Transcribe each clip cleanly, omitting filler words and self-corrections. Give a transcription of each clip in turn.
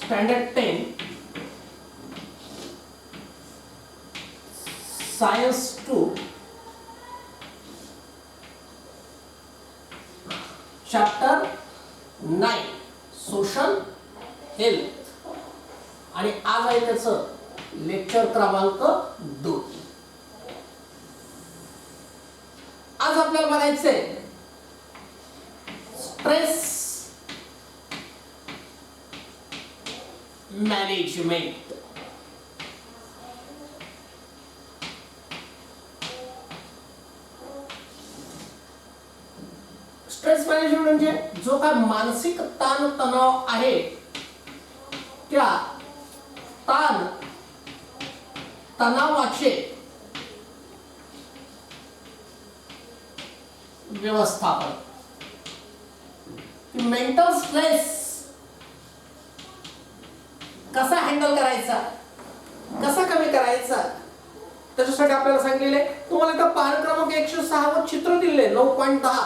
Standard 10 science 2 chapter 9 social health आणि आज आहे त्याचं लेक्चर क्रमांक 2. आज आपल्याला बघायचंय स्ट्रेस मॅनेजमेंट. स्ट्रेस मॅनेजमेंट म्हणजे जो काय मानसिक ताण तणाव आहे त्या ताण तणावाचे व्यवस्थापन. मेंटल स्ट्रेस कसा हँडल करायचा, कसा कमी करायचा, त्याच्यासाठी आपल्याला सांगितलेलं आहे. तुम्हाला इथं पान क्रमांक 106 वर चित्र दिले 9.10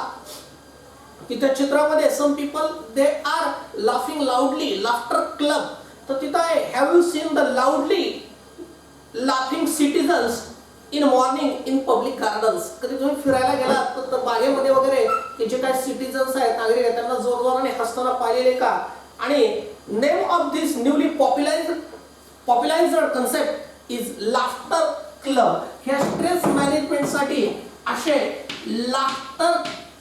की त्या चित्रामध्ये some people they are laughing loudly, laughter club. तर तिथं आहे have you seen the loudly laughing citizens in morning in public gardens. कधी तुम्ही फिरायला गेलात तर बागेमध्ये वगैरे की जे काही सिटीजन्स आहेत, नागरिक आहेत, त्यांना जोरजोराने हसताना पाहिलेले का? आणि name of this newly popularised concept is laughter club. ह्या स्ट्रेस मॅनेजमेंट साठी असे लाफ्टर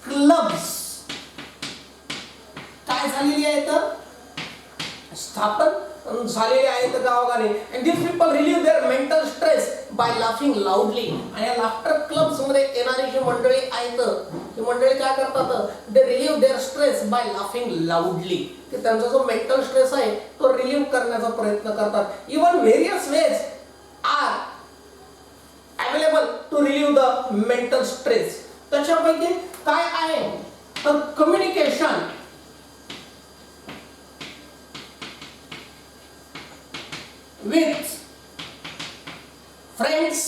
क्लब्स काय झालेली आहेत, स्थापन झालेले आहेत गावागावी. And this people relieve their mental stress by laughing loudly. आणि या लाफ्टर क्लब्स मध्ये येणारी जी मंडळी आहेत ही मंडळी काय करतात, they relieve their stress by laughing loudly. की त्यांचा जो मेंटल स्ट्रेस आहे तो रिलीव्ह करण्याचा प्रयत्न करतात. Even various ways are available to relieve the mental stress. त्याच्यापैकी काय आहे तर कम्युनिकेशन, with friends,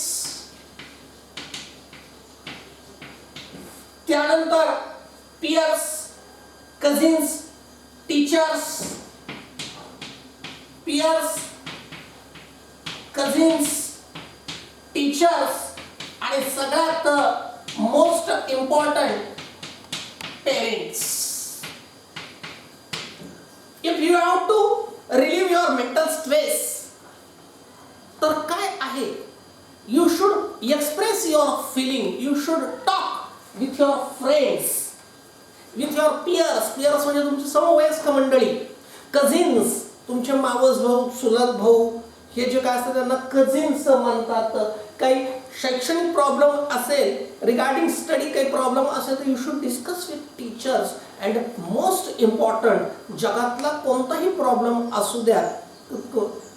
त्यानंतर peers, cousins, teachers, peers, cousins, teachers आणि सगळ्यात most important parents. If you have to relieve your mental stress तर काय आहे, you should express your feeling, you should talk with your friends, with your peers. Peers म्हणजे तुमची समवयस्क मंडळी, cousins तुमचे मावस भाऊ, चुलत भाऊ, हे जे काय असतात त्यांना कझिन्स म्हणतात. काही शैक्षणिक प्रॉब्लेम असेल, रिगार्डिंग स्टडी काही प्रॉब्लेम असेल तर you should discuss with teachers. And most important, जगातला कोणताही प्रॉब्लेम असू द्या,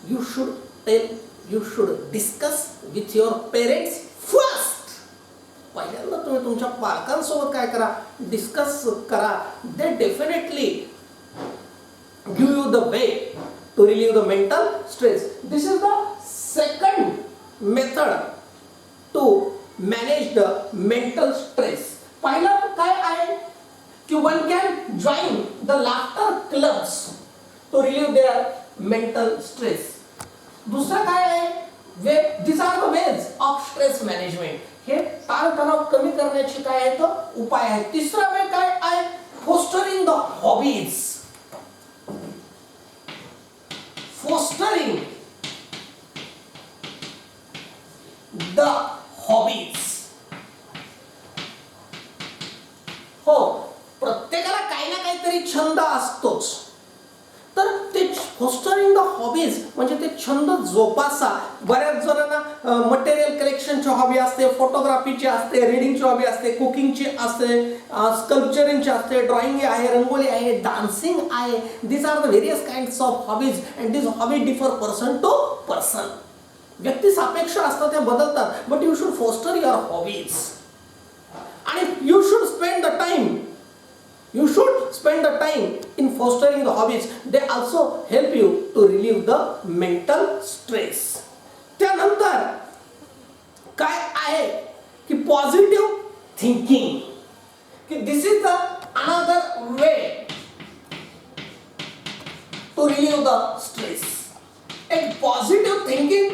you should tell, you should discuss with your parents first. पहिल्यांदा तुम्ही तुमच्या पालकांसोबत काय करा, डिस्कस करा. they definitely give you the way to relieve the mental stress. This is the second method to manage the mental stress. पहिला काय आहे की one can join the laughter clubs to relieve their mental stress. दुसरा काय आहे, वे these are the ways of stress management. हे ताणतणाव कमी करण्याचे काय आहे तो उपाय आहे. तिसरा वे काय आहे, fostering the hobbies. fostering the hobbies. हो, प्रत्येकाला काही ना काहीतरी छंद असतोच. तर ते फोस्टरिंग द हॉबीज म्हणजे ते छंद जोपासा. बऱ्याच जणांना मटेरियल कलेक्शनची हॉबी असते, फोटोग्राफीची असते, रिडिंगची हॉबी असते, कुकिंगची असते, स्कल्पचरिंगची असते, ड्रॉइंग आहे, रंगोली आहे, डान्सिंग आहे. This are the various kinds of hobbies and this hobby differ person to person. व्यक्ती सापेक्ष असतात, त्या बदलतात. But you should foster your hobbies आणि you should spend the time. You should spend the time in fostering the hobbies. They also help you to relieve the mental stress. त्यानंतर काय आहे की पॉझिटिव्ह थिंकिंग, की this is the another way to relieve the stress. एक positive thinking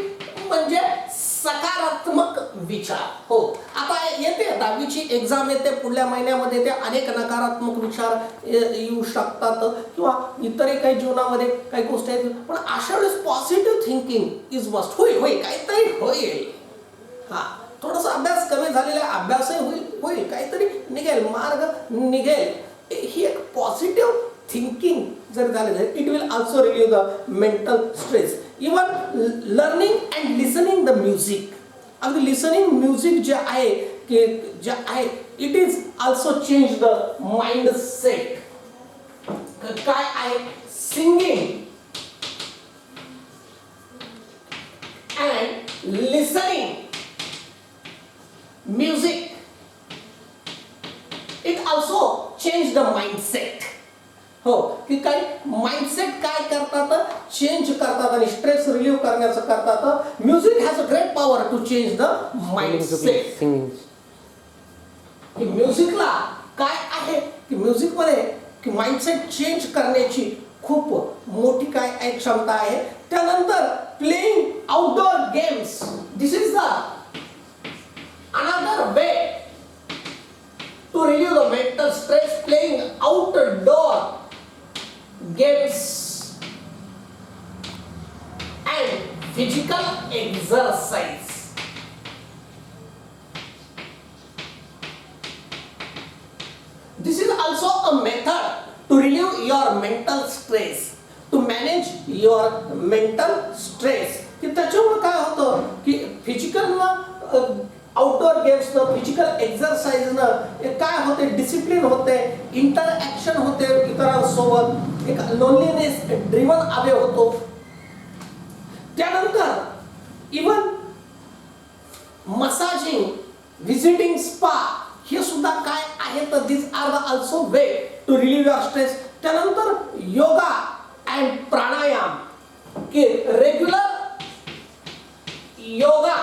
म्हणजे सकारात्मक विचार. हो, आता येते 10वीची एक्झाम येते, पुढल्या महिन्यामध्ये येते. अनेक नकारात्मक विचार येऊ शकतात किंवा इतरही काही जीवनामध्ये काही गोष्टी आहेत, पण अशा वेळेस पॉझिटिव्ह थिंकिंग इज मस्ट. होईल काहीतरी होईल. हा, थोडासा अभ्यास कमी झालेला अभ्यासही होईल काहीतरी निघेल, मार्ग निघेल. ही एक पॉझिटिव्ह थिंकिंग जर झाले तर it will also relieve the mental stress. Even learning and listening the music. अगदी लिसनिंग म्युझिक जे आहे it is also change the mind set. काय आहे, singing and listening music it also change the mindset. हो, की काय mindset काय करतात, चेंज करतात आणि स्ट्रेस रिलीव्ह करण्याचं करतात. Music has a great power to change the mindset. म्युझिकला काय आहे की म्युझिकमध्ये की माइंडसेट चेंज करण्याची खूप मोठी काय क्षमता आहे. त्यानंतर playing outdoor games. This is the another way to relieve the mental stress. Playing outdoor games and physical exercise. This is also a method to relieve your mental stress, to manage your mental stress. की त्याच्यामुळे काय होतं की physical outdoor गेम्सनं, physical एक्झरसाइजनं काय होते, discipline होते, interaction होते इतरांसोबत, एक लोनलीनेस ड्रिवन अवे होतो. त्यानंतर इवन मसाजिंग, व्हिजिटिंग स्पा हे सुद्धा काय आहे तर this are the also way to relieve your stress. त्यानंतर योगा अँड प्राणायाम, की regular yoga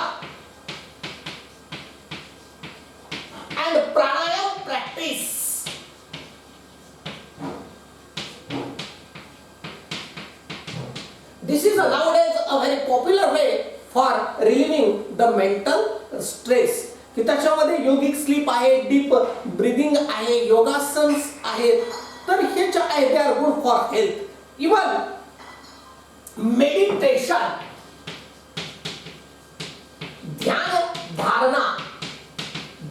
and pranayam practice. This is nowadays a very popular way for relieving the mental stress. की त्याच्यामध्ये योगिक स्लीप आहे, डीप ब्रीदिंग आहे, योगासन्स आहेत. तर हे जे आहे they are good for health. Even meditation, ध्यान धारणा,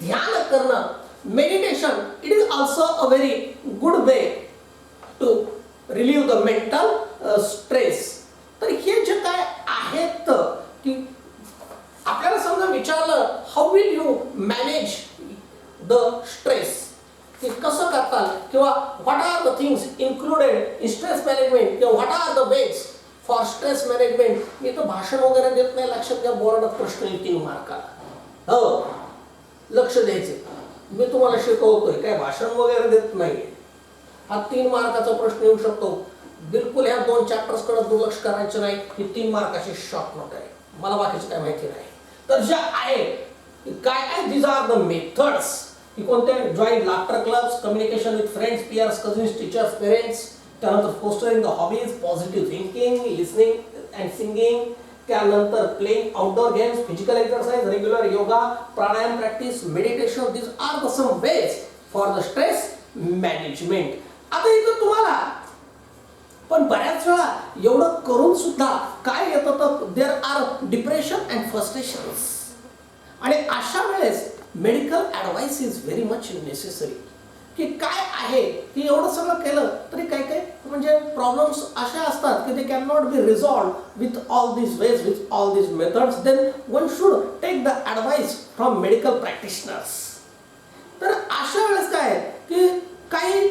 ध्यान करणं, meditation, it is also a very good way to relieve the mental stress. तर हे जे काय आहेत की आपल्याला समजा विचारलं how will you manage the stress, की कसं करताल किंवा what are the things included in stress management किंवा what are the ways for stress management. मी तर भाषण वगैरे देत नाही, लक्षात घ्या, बोर्डात प्रश्न येईल 3 मार्काला. हो, लक्ष द्यायचे. मी तुम्हाला शिकवतोय, काय भाषण वगैरे देत नाही. हा 3 मार्काचा प्रश्न येऊ शकतो. बिलकुल ह्या 2 चॅप्टर्स कडे दुर्लक्ष करायचं नाही. ही 3 मार्काची शॉर्ट नोट आहे, मला बाकीचं काय माहिती नाही. तर ज्या आहे काय आहे, दिस आर द मेथड्स. की कोणते, join laughter clubs, communication with friends, peers, cousins, teachers, parents. त्यानंतर fostering the hobbies, positive thinking, listening and singing. त्यानंतर playing outdoor games, physical exercise, regular yoga, pranayam practice, meditation. This are the some ways for the stress management. आता इथं तुम्हाला पण बऱ्याच वेळा एवढं करून सुद्धा काय येतं तर there are depression and frustrations. आणि अशा वेळेस medical advice is very much necessary. की काय आहे की एवढं सगळं केलं तरी काय काय म्हणजे प्रॉब्लेम्स अशा असतात की they can not be resolve with all this ways, with all this methods. Then one should take the advice from medical practitioners. तर अशा वेळेस काय की काही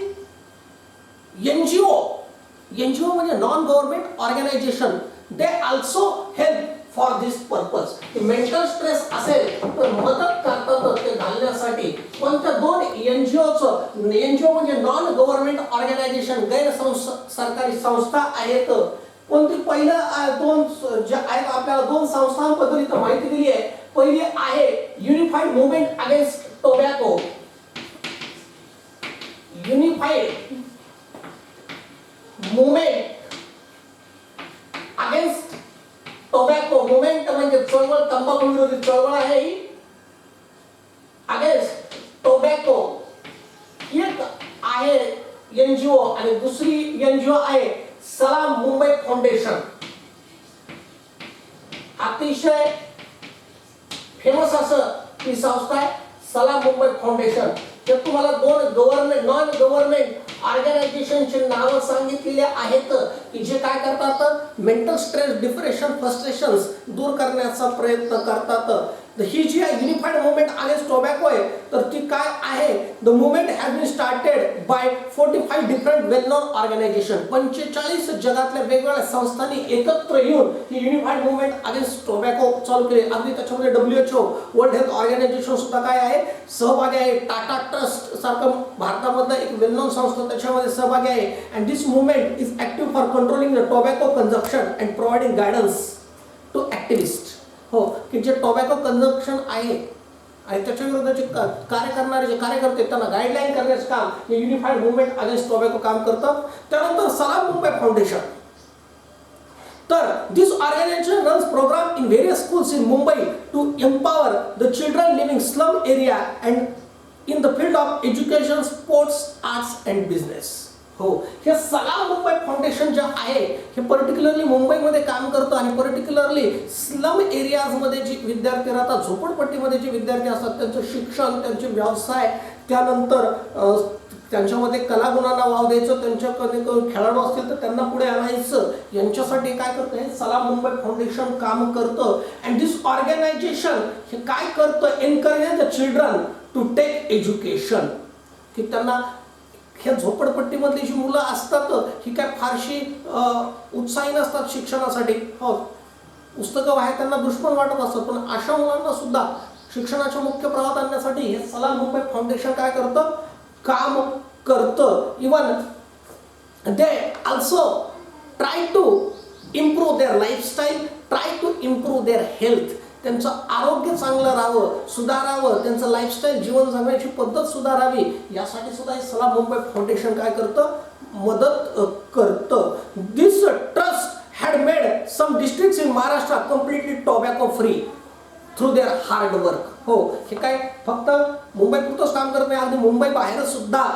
एनजीओ म्हणजे non government organisation, they also help for this purpose. Mental stress असेल तर मदत करतात ते घालण्यासाठी. पण त्या 2 एनजीओ म्हणजे नॉन गव्हर्नमेंट ऑर्गनायझेशन, गैर सरकारी संस्था आहेत. कोणती पहिलं 2 ज्या आहेत आपल्याला 2 संस्थांबद्दल इथं माहिती दिली आहे. पहिली आहे unified movement against tobacco. Unified movement NGO आणि दुसरी NGO आहे सलाम मुंबई फाउंडेशन. अतिशय फेमस असं ही संस्था आहे सलाम मुंबई फाउंडेशन. ते तुम्हाला दोन गव्हर्नमेंट नॉन गव्हर्नमेंट ऑर्गनायझेशनचे नाव सांगितलेले आहेत की जे काय करतात मेंटल स्ट्रेस डिप्रेशन फ्रस्ट्रेशन्स दूर करण्याचा प्रयत्न करतात. ही जी युनिफाईड मुवमेंट अगेन्स्ट टोबॅको आहे तर ती काय आहे the movement has been started by 45 different well known organisation. 45 जगातल्या वेगवेगळ्या संस्थांनी एकत्र येऊन ही युनिफाईड मुवमेंट अगेन्स्ट टोबॅको चालू केली. अगदी त्याच्यामध्ये WHO वर्ल्ड हेल्थ ऑर्गनायझेशन सुद्धा काय आहे सहभागी आहे. टाटा ट्रस्ट सारखं भारतामधलं एक वेल नोन संस्था त्याच्यामध्ये सहभागी आहे. And this movement is active for controlling the tobacco consumption and providing guidance to activist. हो की जे टोबॅको कन्झम्पशन आहे आणि त्याच्या विरोधात जे कार्य करणारे जे कार्यकर्ते त्यांना गाईडलाईन करण्याचं काम हे युनिफाईड मुवमेंट अगेन्स्ट टोबॅको काम करतं. त्यानंतर सलाम मुंबई फाउंडेशन. तर this organisation runs program in various schools in Mumbai to empower the children living slum area and in the field of education sports arts and business. हो हे सलाम मुंबई फाउंडेशन जे आहे हे पर्टिक्युलरली मुंबईमध्ये काम करतं आणि पर्टिक्युलरली स्लम एरियाजमध्ये जे विद्यार्थी राहतात झोपडपट्टीमध्ये जे विद्यार्थी असतात त्यांचं शिक्षण त्यांचे व्यवसाय त्यानंतर त्यांच्यामध्ये कलागुणांना वाव द्यायचं त्यांच्याकडे खेळाडू असतील तर त्यांना पुढे आणायचं यांच्यासाठी काय करतं हे सलाम मुंबई फाउंडेशन काम करतं. अँड दिस ऑर्गनायझेशन हे काय करतं encourage the children to take education की त्यांना ह्या झोपडपट्टीमधली जी मुलं असतात ही काय फारशी उत्साही नसतात शिक्षणासाठी. हो पुस्तकं वाहे त्यांना दुश्मन वाटत असतात पण अशा मुलांना सुद्धा शिक्षणाच्या मुख्य प्रवाहात आणण्यासाठी हे सलाम मुंबई फाउंडेशन काय करतं काम करतं. Even they also try to improve their lifestyle try to improve their health. त्यांचं आरोग्य चांगलं राहावं सुधारावं त्यांचं लाईफस्टाईल जीवन जगण्याची पद्धत सुधारावी यासाठी सुद्धा हे सलाम मुंबई फाउंडेशन काय करतं मदत करतं. This trust had made some districts in Maharashtra completely tobacco free through their hard work. हो हे काय फक्त मुंबई पुरतंच काम करत नाही अगदी मुंबई बाहेर सुद्धा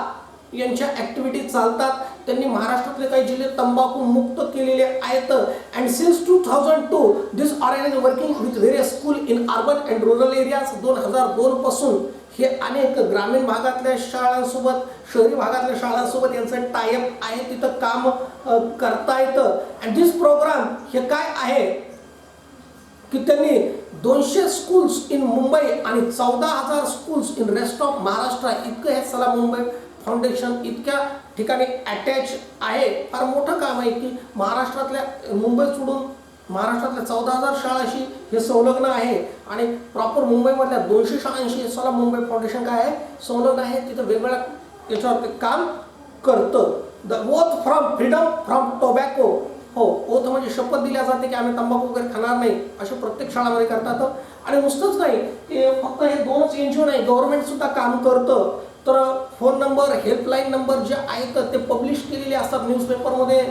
यांच्या ॲक्टिव्हिटीज चालतात. त्यांनी महाराष्ट्रातले काही जिल्हे तंबाखू मुक्त केलेले आहेत. And since 2002 this organisation working with various school in urban and rural areas. 2002 पासून हे अनेक ग्रामीण भागातल्या शाळांसोबत शहरी भागातल्या शाळांसोबत यांचं टायअप आहे तिथं काम करता येतं. अँड दिस प्रोग्राम हे काय आहे की त्यांनी 200 स्कूल्स इन मुंबई आणि 14,000 schools in rest of Maharashtra इतकं हे सलाम मुंबई फाउंडेशन इतक्या ठिकाणी अटॅच आहे. फार मोठं काम आहे की महाराष्ट्रातल्या मुंबई सोडून महाराष्ट्रातल्या 14,000 शाळांशी हे संलग्न आहे आणि प्रॉपर मुंबईमधल्या 200 शाळांशी सलाम मुंबई फाउंडेशन काय आहे संलग्न आहे. तिथं वेगवेगळ्या याच्यावर काम करतं. The oath from freedom from tobacco. हो ओथ म्हणजे शपथ दिल्या जाते की आम्ही तंबाखू वगैरे खाणार नाही असे प्रत्येक शाळामध्ये करतात. आणि नुसतंच नाही ते फक्त हे दोनच NGO नाही गव्हर्नमेंट सुद्धा काम करतं. तर फोन नंबर हेल्पलाईन नंबर जे आहेत ते पब्लिश केलेले असतात न्यूजपेपरमध्ये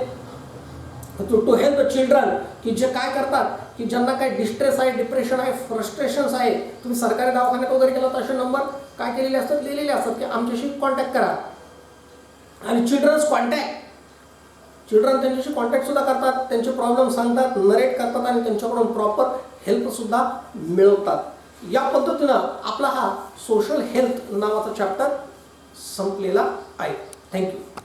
टू हेल्प द चिल्ड्रन की जे काय करतात की ज्यांना काय डिस्ट्रेस आहे डिप्रेशन आहे फ्रस्ट्रेशन्स आहे. तुम्ही सरकारी दवाखान्यात वगैरे गेला तर असे नंबर काय केलेले असतात लिहिलेले असतात की आमच्याशी कॉन्टॅक्ट करा. आणि चिल्ड्रन त्यांच्याशी कॉन्टॅक्ट सुद्धा करतात त्यांचे प्रॉब्लेम सांगतात नरेट करतात आणि त्यांच्याकडून प्रॉपर हेल्प सुद्धा मिळवतात. या पद्धतीनं आपला हा सोशल हेल्थ नावाचा चॅप्टर संपलेला आहे. थँक्यू.